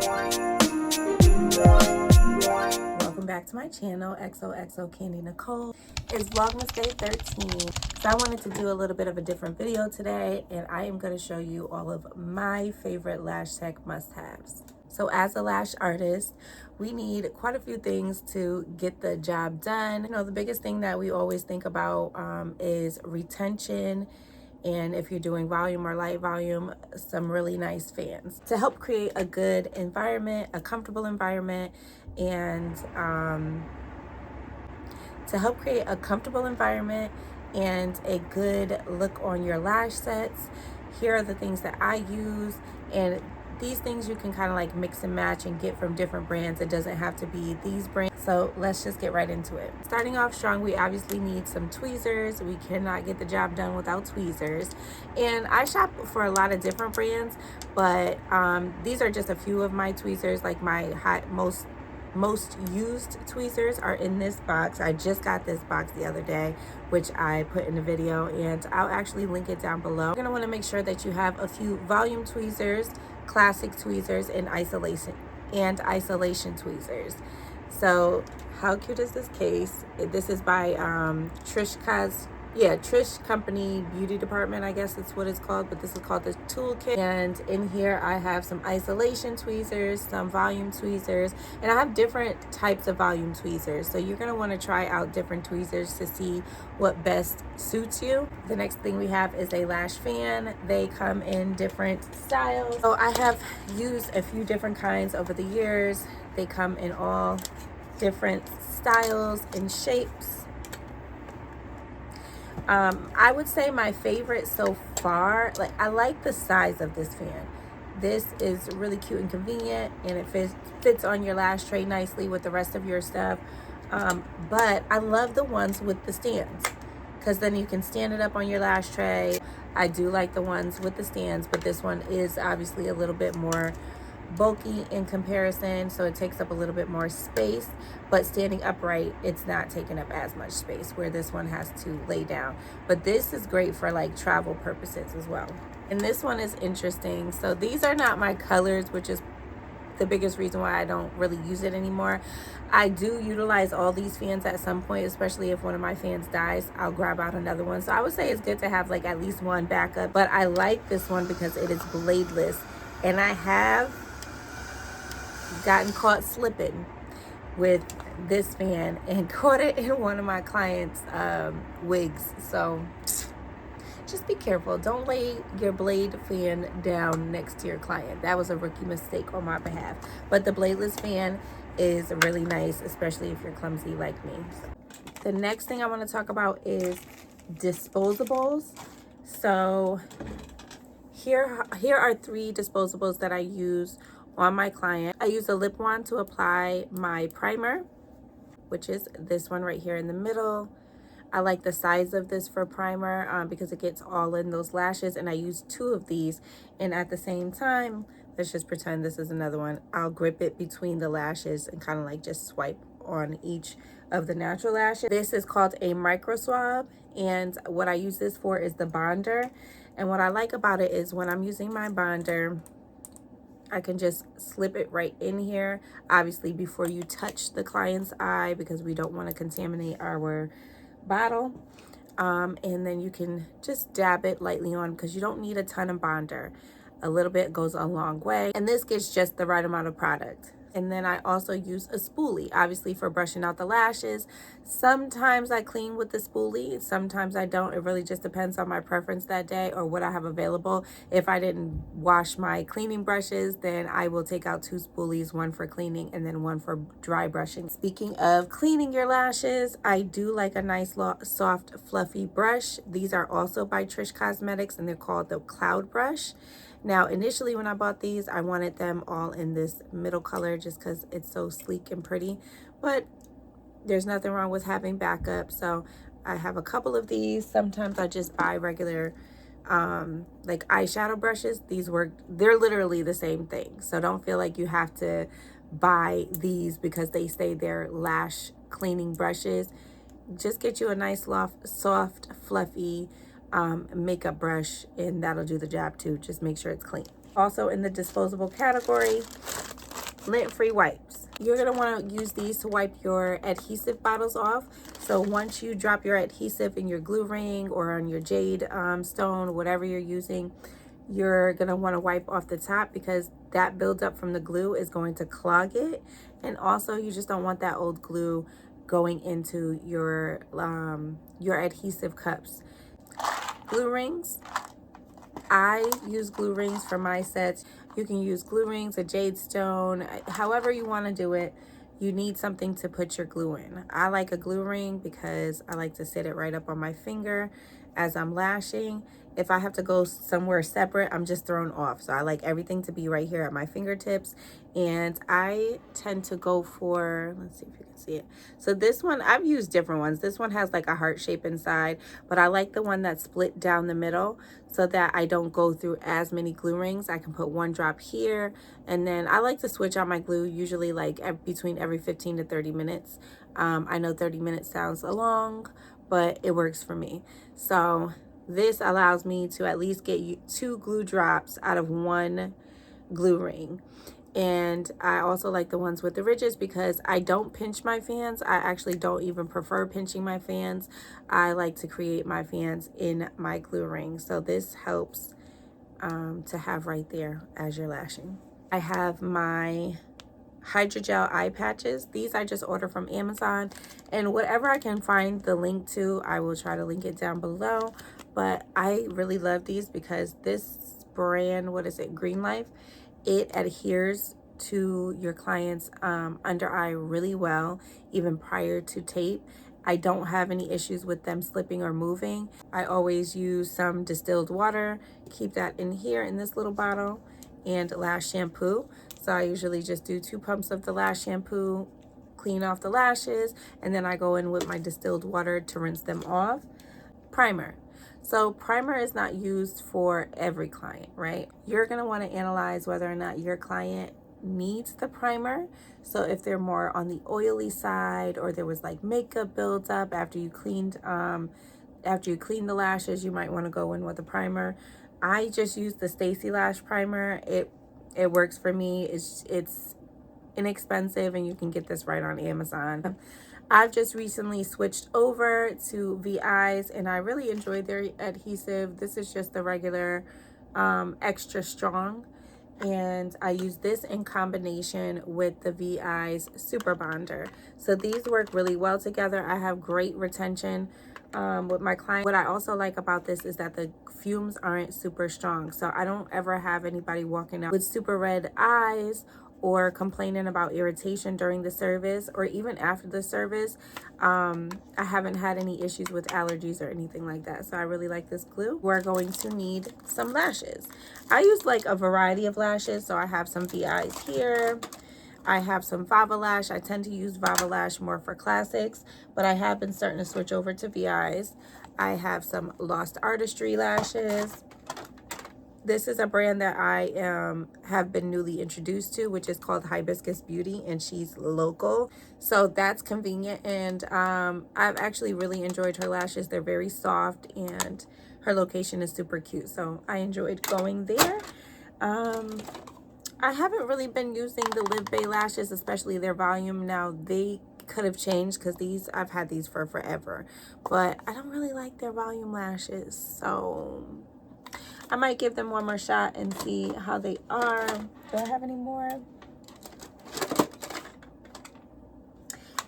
Welcome back to my channel, XOXO Candy Nicole. It's Vlogmas Day 13. So I wanted to do a little bit of a different video today, and I am going to show you all of my favorite lash tech must-haves. So as a lash artist, we need quite a few things to get the job done. You know, the biggest thing that we always think about is retention. And if you're doing volume or light volume, some really nice fans to help create a good environment, a comfortable environment, and and a good look on your lash sets. Here are the things that I use, and these things you can kind of like mix and match and get from different brands. It doesn't have to be these brands. So let's just get right into it. Starting off strong, we obviously need some tweezers. We cannot get the job done without tweezers. And I shop for a lot of different brands, but these are just a few of my tweezers. Like my most used tweezers are in this box. I just got this box the other day, which I put in the video, and I'll actually link it down below. You're gonna want to make sure that you have a few volume tweezers, classic tweezers, and isolation tweezers. So how cute is this case? This is by Trish Company Beauty Department, I guess it's what it's called, but this is called the toolkit. And in here I have some isolation tweezers, some volume tweezers, and I have different types of volume tweezers. So you're gonna want to try out different tweezers to see what best suits you. The next thing we have is a lash fan. They come in different styles. So I have used a few different kinds over the years. They come in all different styles and shapes. I would say my favorite so far, like I like the size of this fan. This is really cute and convenient, and it fits on your lash tray nicely with the rest of your stuff. But I love the ones with the stands, because then you can stand it up on your lash tray. I do like the ones with the stands, but this one is obviously a little bit more bulky in comparison, so it takes up a little bit more space, but standing upright, it's not taking up as much space, where this one has to lay down. But this is great for like travel purposes as well. And this one is interesting. So these are not my colors, which is the biggest reason why I don't really use it anymore. I do utilize all these fans at some point, especially if one of my fans dies, I'll grab out another one. So I would say it's good to have like at least one backup, but I like this one because it is bladeless, and I have gotten caught slipping with this fan and caught it in one of my clients' wigs. So just be careful. Don't lay your blade fan down next to your client. That was a rookie mistake on my behalf. But the bladeless fan is really nice, especially if you're clumsy like me. The next thing I want to talk about is disposables. So here are 3 disposables that I use on my client. I use a lip wand to apply my primer, which is this one right here in the middle. I like the size of this for primer because it gets all in those lashes, and I use 2 of these, and at the same time, let's just pretend this is another one, I'll grip it between the lashes and kind of like just swipe on each of the natural lashes. This is called a micro swab, and what I use this for is the bonder. And what I like about it is when I'm using my bonder, I can just slip it right in here, obviously before you touch the client's eye, because we don't want to contaminate our bottle. And then you can just dab it lightly on, because you don't need a ton of bonder. A little bit goes a long way, and this gets just the right amount of product. And then I also use a spoolie, obviously for brushing out the lashes. Sometimes I clean with the spoolie, sometimes I don't. It really just depends on my preference that day or what I have available. If I didn't wash my cleaning brushes, then I will take out 2 spoolies, one for cleaning and then one for dry brushing. Speaking of cleaning your lashes, I do like a nice soft fluffy brush. These are also by Trish Cosmetics, and they're called the Cloud Brush. Now, initially when I bought these, I wanted them all in this middle color just because it's so sleek and pretty, but there's nothing wrong with having backup. So I have a couple of these. Sometimes I just buy regular like eyeshadow brushes. They're literally the same thing. So don't feel like you have to buy these because they say they're lash cleaning brushes. Just get you a nice soft fluffy makeup brush, and that'll do the job too. Just make sure it's clean. Also in the disposable category, lint-free wipes. You're going to want to use these to wipe your adhesive bottles off. So once you drop your adhesive in your glue ring or on your jade stone, whatever you're using, you're going to want to wipe off the top, because that buildup from the glue is going to clog it. And also you just don't want that old glue going into your adhesive cups. Glue rings. I use glue rings for my sets. You can use glue rings, a jade stone, however you want to do it. You need something to put your glue in. I like a glue ring because I like to sit it right up on my finger as I'm lashing. If I have to go somewhere separate, I'm just thrown off. So I like everything to be right here at my fingertips. And I tend to go for, let's see if you can see it. So this one, I've used different ones. This one has like a heart shape inside, but I like the one that's split down the middle so that I don't go through as many glue rings. I can put one drop here, and then I like to switch out my glue usually like between every 15 to 30 minutes. I know 30 minutes sounds long, but it works for me. So this allows me to at least get 2 glue drops out of 1 glue ring. And I also like the ones with the ridges because I don't pinch my fans. I actually don't even prefer pinching my fans. I like to create my fans in my glue ring. So this helps to have right there as you're lashing. I have my hydrogel eye patches. These I just order from Amazon, and whatever I can find the link to, I will try to link it down below. But I really love these because this brand, what is it, Green Life, it adheres to your client's under eye really well, even prior to tape. I don't have any issues with them slipping or moving. I always use some distilled water, keep that in here in this little bottle, and lash shampoo. So I usually just do 2 pumps of the lash shampoo, clean off the lashes, and then I go in with my distilled water to rinse them off. Primer. So primer is not used for every client, right? You're going to want to analyze whether or not your client needs the primer. So if they're more on the oily side, or there was like makeup buildup after you cleaned the lashes, you might want to go in with a primer. I just use the Stacy Lash primer. It works for me. It's inexpensive, and you can get this right on Amazon. I've just recently switched over to VI's, and I really enjoyed their adhesive. This is just the regular extra strong, and I use this in combination with the VI's Super Bonder. So these work really well together. I have great retention with my client. What I also like about this is that the fumes aren't super strong, so I don't ever have anybody walking out with super red eyes or complaining about irritation during the service or even after the service. I haven't had any issues with allergies or anything like that. So I really like this glue. We're going to need some lashes. I use like a variety of lashes. So I have some VI's here. I have some Vava Lash. I tend to use Vava Lash more for classics, but I have been starting to switch over to VI's. I have some Lost Artistry lashes. This is a brand that I have been newly introduced to, which is called Hibiscus Beauty, and she's local. So that's convenient, and I've actually really enjoyed her lashes. They're very soft, and her location is super cute. So I enjoyed going there. I haven't really been using the Live Bay lashes, especially their volume. Now, they could have changed because I've had these for forever, but I don't really like their volume lashes. So I might give them one more shot and see how they are. Do I have any more?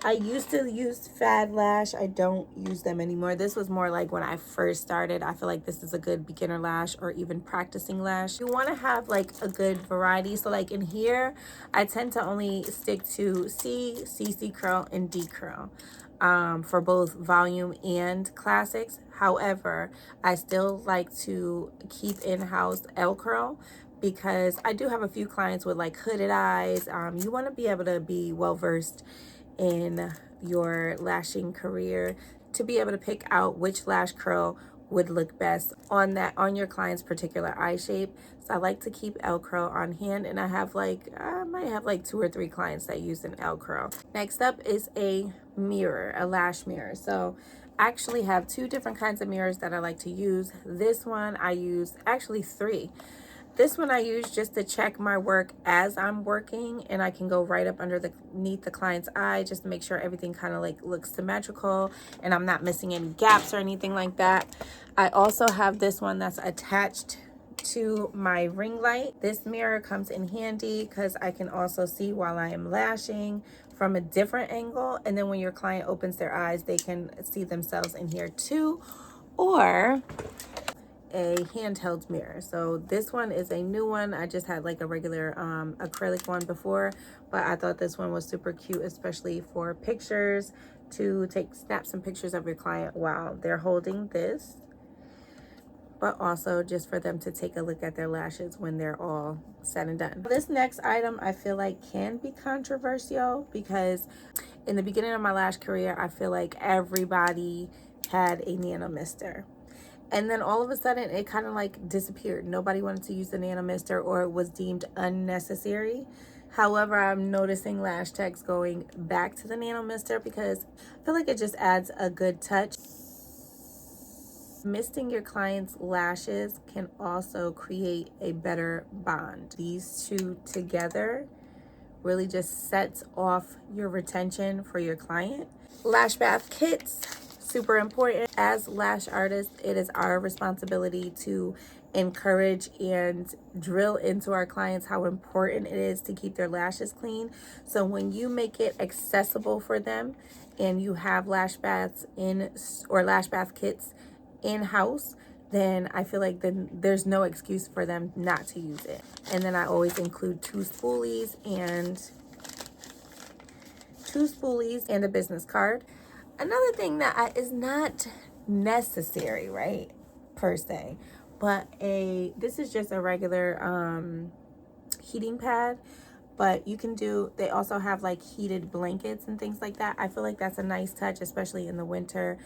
I used to use Fad Lash. I don't use them anymore. This was more like when I first started. I feel like this is a good beginner lash or even practicing lash. You want to have like a good variety. So like in here, I tend to only stick to C, CC curl, and D curl for both volume and classics. However, I still like to keep in-house L curl because I do have a few clients with like hooded eyes. You want to be able to be well-versed in your lashing career to be able to pick out which lash curl would look best on your client's particular eye shape. So I like to keep L curl on hand, and I might have like 2 or 3 clients that use an L curl. Next up is a mirror, a lash mirror. So I actually have 2 different kinds of mirrors that I like to use. This one I use actually 3. This one I use just to check my work as I'm working, and I can go right up underneath the client's eye just to make sure everything kind of like looks symmetrical and I'm not missing any gaps or anything like that. I also have this one that's attached to my ring light. This mirror comes in handy because I can also see while I am lashing from a different angle, and then when your client opens their eyes, they can see themselves in here too. Or a handheld mirror. So this one is a new one. I just had like a regular acrylic one before, but I thought this one was super cute, especially for pictures, to snap some pictures of your client while they're holding this, but also just for them to take a look at their lashes when they're all said and done. This next item I feel like can be controversial because in the beginning of my lash career, I feel like everybody had a nano mister. And then all of a sudden it kind of like disappeared. Nobody wanted to use the nano mister, or it was deemed unnecessary. However, I'm noticing lash techs going back to the nano mister because I feel like it just adds a good touch. Misting your client's lashes can also create a better bond. These two together really just sets off your retention for your client. Lash bath kits, super important. As lash artists, it is our responsibility to encourage and drill into our clients how important it is to keep their lashes clean. So when you make it accessible for them and you have lash baths or lash bath kits in-house, then I feel like then there's no excuse for them not to use it. And then I always include two spoolies and a business card. Another thing that is not necessary, right, per se, but this is just a regular heating pad, but you can they also have like heated blankets and things like that. I feel like that's a nice touch, especially in the winter.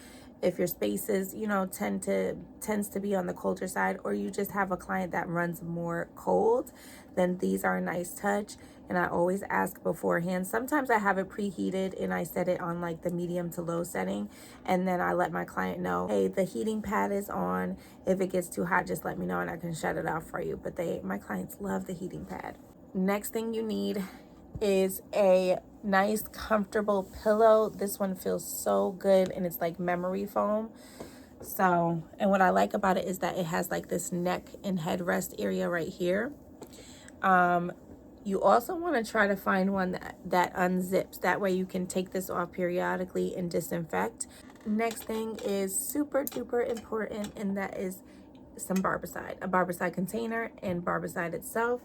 If your spaces, tends to be on the colder side, or you just have a client that runs more cold, then these are a nice touch. And I always ask beforehand. Sometimes I have it preheated and I set it on like the medium to low setting, and then I let my client know, hey, the heating pad is on. If it gets too hot, just let me know and I can shut it off for you. But my clients love the heating pad. Next thing you need is a nice comfortable pillow. This one feels so good, and it's like memory foam. So, and what I like about it is that it has like this neck and headrest area right here. You also want to try to find one that unzips. That way you can take this off periodically and disinfect. Next thing is super duper important, and that is some barbicide, a barbicide container and barbicide itself.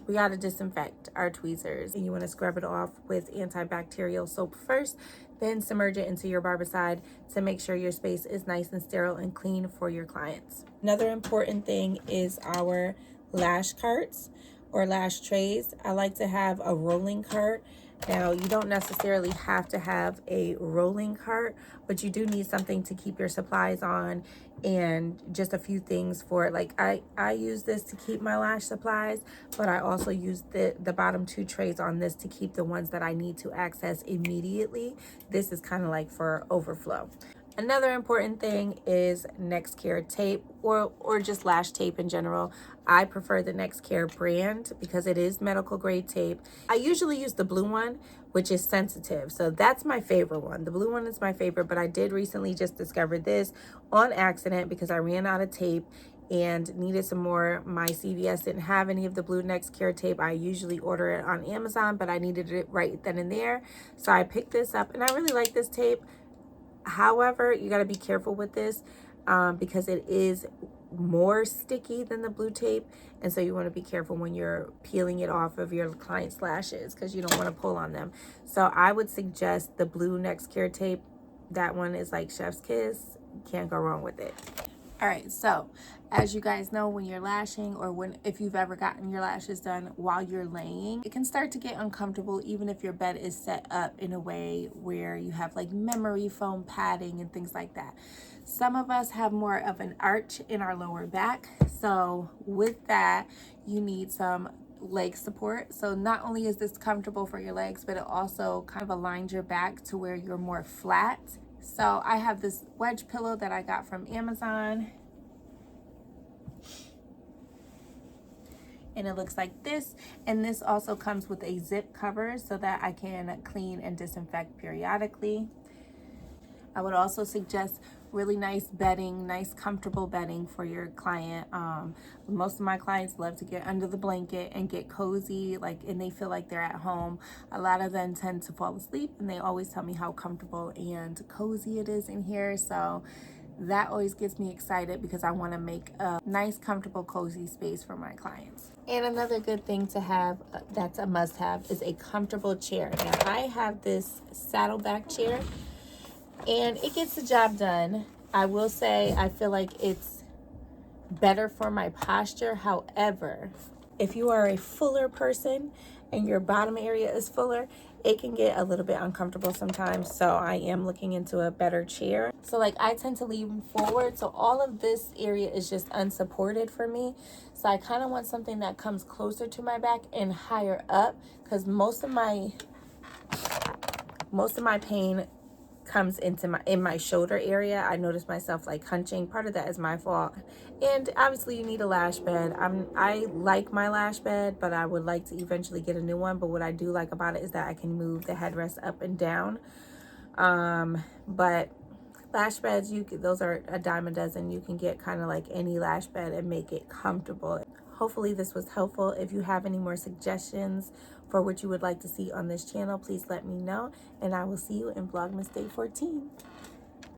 We got to disinfect our tweezers, and you want to scrub it off with antibacterial soap first, then submerge it into your barbicide to make sure your space is nice and sterile and clean for your clients. Another important thing is our lash carts or lash trays. I like to have a rolling cart. Now, you don't necessarily have to have a rolling cart, but you do need something to keep your supplies on, and just a few things for it. Like I use this to keep my lash supplies, but I also use the bottom two trays on this to keep the ones that I need to access immediately. This is kind of like for overflow. Another important thing is NextCare tape or just lash tape in general. I prefer the NextCare brand because it is medical grade tape. I usually use the blue one, which is sensitive. So that's my favorite one. The blue one is my favorite, but I did recently just discover this on accident because I ran out of tape and needed some more. My CVS didn't have any of the blue NextCare tape. I usually order it on Amazon, but I needed it right then and there. So I picked this up, and I really like this tape. However, you got to be careful with this because it is more sticky than the blue tape, and so you want to be careful when you're peeling it off of your client's lashes because you don't want to pull on them. So I would suggest the blue NextCare tape. That one is like chef's kiss. Can't go wrong with it. All right, so as you guys know, when you're lashing, or if you've ever gotten your lashes done while you're laying, it can start to get uncomfortable even if your bed is set up in a way where you have like memory foam padding and things like that. Some of us have more of an arch in our lower back, so with that, you need some leg support. So not only is this comfortable for your legs, but it also kind of aligns your back to where you're more flat. So I have this wedge pillow that I got from Amazon. and it looks like this. And this also comes with a zip cover so that I can clean and disinfect periodically. I would also suggest really nice bedding, nice comfortable bedding for your client. Most of my clients love to get under the blanket and get cozy, and they feel like they're at home. A lot of them tend to fall asleep, and they always tell me how comfortable and cozy it is in here. So that always gets me excited because I want to make a nice, comfortable, cozy space for my clients. And another good thing to have that's a must-have is a comfortable chair. Now, I have this saddleback chair, and it gets the job done. I will say I feel like it's better for my posture. However, if you are a fuller person and your bottom area is fuller, it can get a little bit uncomfortable sometimes. So I am looking into a better chair. So I tend to lean forward. So all of this area is just unsupported for me. So I kind of want something that comes closer to my back and higher up, because most of my pain comes in my shoulder area. I notice myself hunching. Part of that is my fault, and obviously you need a lash bed. I like my lash bed, but I would like to eventually get a new one. But what I do like about it is that I can move the headrest up and down. But lash beds, those are a dime a dozen. You can get kind of like any lash bed and make it comfortable. Hopefully this was helpful. If you have any more suggestions for what you would like to see on this channel, please let me know, and I will see you in Vlogmas Day 14.